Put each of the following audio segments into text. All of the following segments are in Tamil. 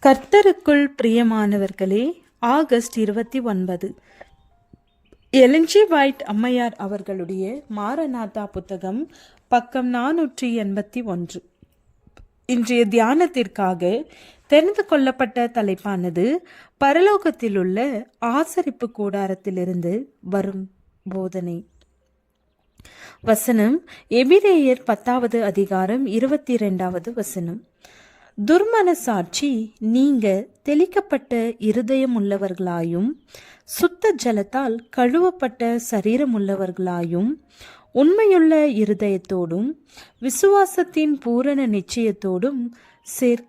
கர்த்தருக்குள் பிரியமானவர்களே, ஆகஸ்ட் 29 எலன் ஜி வைட் அம்மையார் அவர்களுடைய மாரநாதா புத்தகம், பக்கம் 481. இன்றைய தியானத்திற்காக தெரிந்து கொள்ளப்பட்ட தலைப்பானது பரலோகத்திலுள்ள ஆசரிப்பு கூடாரத்திலிருந்து வரும் போதனை. வசனம் எபிரேயர் 10வது அதிகாரம் 22வது வசனம். துர்மனசாட்சி நீங்க தெளிக்கப்பட்ட இருதயம் உள்ளவர்களாயும் சுத்த ஜலத்தால் கழுவப்பட்ட சரீரம் உள்ளவர்களாயும் உண்மையுள்ள இருதயத்தோடும் விசுவாசத்தின் பூரண நிச்சயத்தோடும் சேர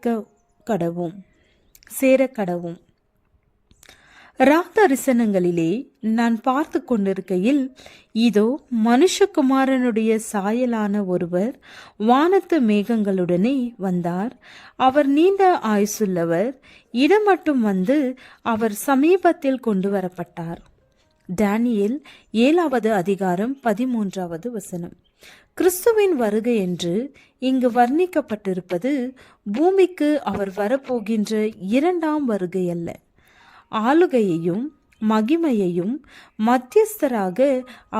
கடவும். ராதரிசனங்களிலே நான் பார்த்து கொண்டிருக்கையில், இதோ மனுஷகுமாரனுடைய சாயலான ஒருவர் வானத்து மேகங்களுடனே வந்தார். அவர் நீண்ட ஆயுசுள்ளவர். இடம் மட்டும் வந்து அவர் சமீபத்தில் கொண்டு வரப்பட்டார். தானியேல் 7வது அதிகாரம் 13வது வசனம். கிறிஸ்துவின் வருகை என்று இங்கு வர்ணிக்கப்பட்டிருப்பது பூமிக்கு அவர் வரப்போகின்ற இரண்டாம் வருகை அல்ல. ஆளுகையையும் மகிமையையும் மத்தியஸ்தராக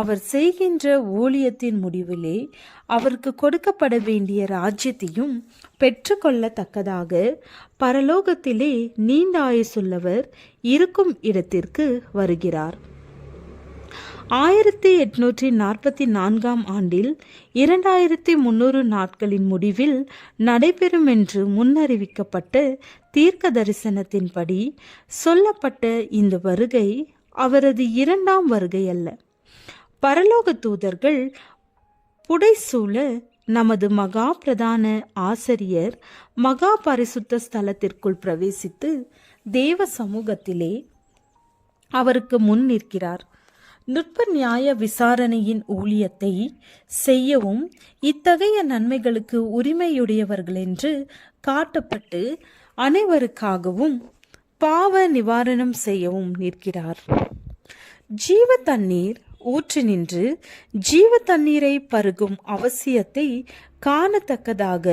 அவர் செய்கின்ற ஊழியத்தின் முடிவிலே அவருக்கு கொடுக்கப்பட வேண்டிய ராஜ்யத்தையும் பெற்றுக்கொள்ளத்தக்கதாக பரலோகத்திலே நீண்ட ஆயுசுள்ளவர் இருக்கும் இடத்திற்கு வருகிறார். 1844 ஆண்டில் 2300 நாட்களின் முடிவில் நடைபெறும் என்று முன்னறிவிக்கப்பட்ட தீர்க்க தரிசனத்தின்படி சொல்லப்பட்ட இந்த வருகை அவரது இரண்டாம் வருகை அல்ல. பரலோக தூதர்கள் புடைசூழ நமது மகா பிரதான ஆசிரியர் மகா பரிசுத்த ஸ்தலத்திற்குள் பிரவேசித்து தேவ சமூகத்திலே அவருக்கு முன் நிற்கிறார். நுட்ப நியாய விசாரணையின் ஊழியத்தை செய்யவும் இத்தகைய நன்மைகளுக்கு உரிமையுடையவர்கள் என்று காட்டப்பட்டு அனைவருக்காகவும் பாவ நிவாரணம் செய்யவும் நிற்கிறார். ஜீவ தண்ணீர் ஊற்றி நின்று ஜீவ தண்ணீரை பருகும் அவசியத்தை காணத்தக்கதாக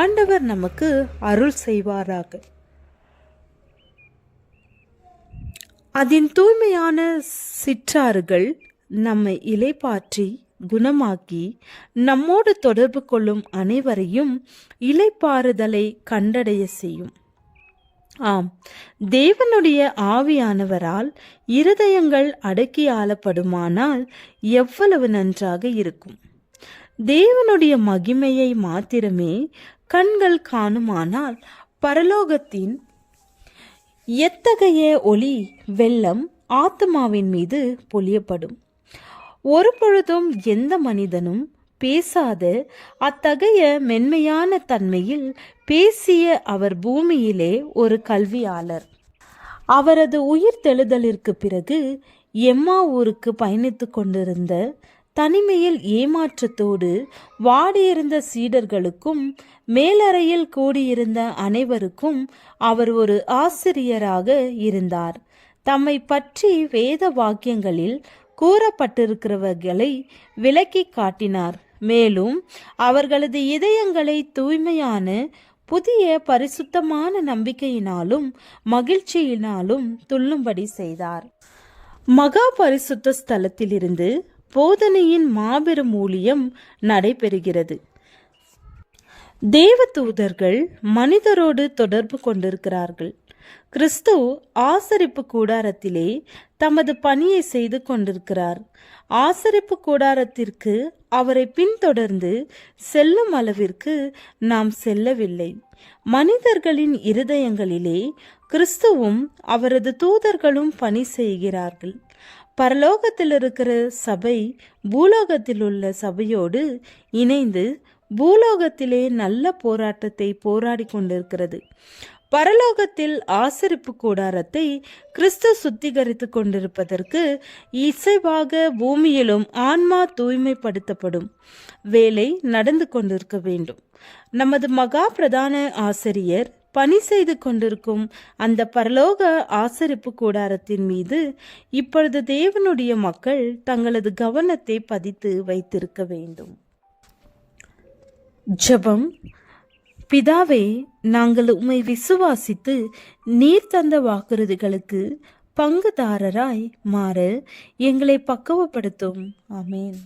ஆண்டவர் நமக்கு அருள் செய்வாராக. அதன் தூய்மையான சிற்றாறுகள் நம்மை இளைப்பாற்றி குணமாக்கி நம்மோடு தொடர்பு கொள்ளும் அனைவரையும் இளைப்பாறுதலை கண்டடைய செய்யும். ஆம், தேவனுடைய ஆவியானவரால் இருதயங்கள் அடக்கி ஆளப்படுமானால் எவ்வளவு நன்றாக இருக்கும். தேவனுடைய மகிமையை மாத்திரமே கண்கள் காணுமானால் பரலோகத்தின் எத்தகைய ஒளி வெள்ளம் ஆத்மாவின் மீது பொழியப்படும். ஒரு பொழுதும் எந்த மனிதனும் பேசாத அத்தகைய மென்மையான தன்மையில் பேசிய அவர் பூமியிலே ஒரு கல்வியாளர். அவரது உயிர் தெழுதலிற்கு பிறகு எம்மா ஊருக்கு பயணித்து கொண்டிருந்த தனிமையில் ஏமாற்றத்தோடு வாடியிருந்த சீடர்களுக்கும் மேலறையில் கூடியிருந்த அனைவருக்கும் அவர் ஒரு ஆசிரியராக இருந்தார். தம்மை பற்றி வேத வாக்கியங்களில் கூறப்பட்டிருக்கிறவர்களை விளக்கி காட்டினார். மேலும் அவர்களது இதயங்களை தூய்மையான புதிய பரிசுத்தமான நம்பிக்கையினாலும் மகிழ்ச்சியினாலும் துள்ளும்படி செய்தார். மகா பரிசுத்த ஸ்தலத்திலிருந்து போதனையின் மாபெரும் ஊழியம் நடைபெறுகிறது. தேவதூதர்கள் மனிதரோடு தொடர்பு கொண்டிருக்கிறார்கள். கிறிஸ்து ஆசரிப்பு கூடாரத்திலே தமது பணியை செய்து கொண்டிருக்கிறார். ஆசரிப்பு கூடாரத்திற்கு அவரை பின்தொடர்ந்து செல்லும் அளவிற்கு நாம் செல்லவில்லை. மனிதர்களின் இருதயங்களிலே கிறிஸ்துவும் அவரது தூதர்களும் பணி செய்கிறார்கள். பரலோகத்தில் இருக்கிற சபை பூலோகத்தில் உள்ள சபையோடு இணைந்து பூலோகத்திலே நல்ல போராட்டத்தை போராடி கொண்டிருக்கிறது. பரலோகத்தில் ஆசரிப்பு கூடாரத்தை கிறிஸ்து சுத்திகரித்து கொண்டிருப்பதற்கு இசைவாக பூமியிலும் ஆன்மா தூய்மைப்படுத்தப்படும் வேலை நடந்து கொண்டிருக்க வேண்டும். நமது மகா பிரதான ஆசிரியர் பணி செய்து கொண்டிருக்கும் அந்த பரலோக ஆசரிப்பு கூடாரத்தின் மீது இப்பொழுது தேவனுடைய மக்கள் தங்களது கவனத்தை பதித்து வைத்திருக்க வேண்டும். ஜெபம். பிதாவே, நாங்கள் உம்மை விசுவாசித்து நீர் தந்த வாக்குறுதிகளுக்கு பங்குதாரராய் மாற எங்களை பக்குவப்படுத்தும். ஆமென்.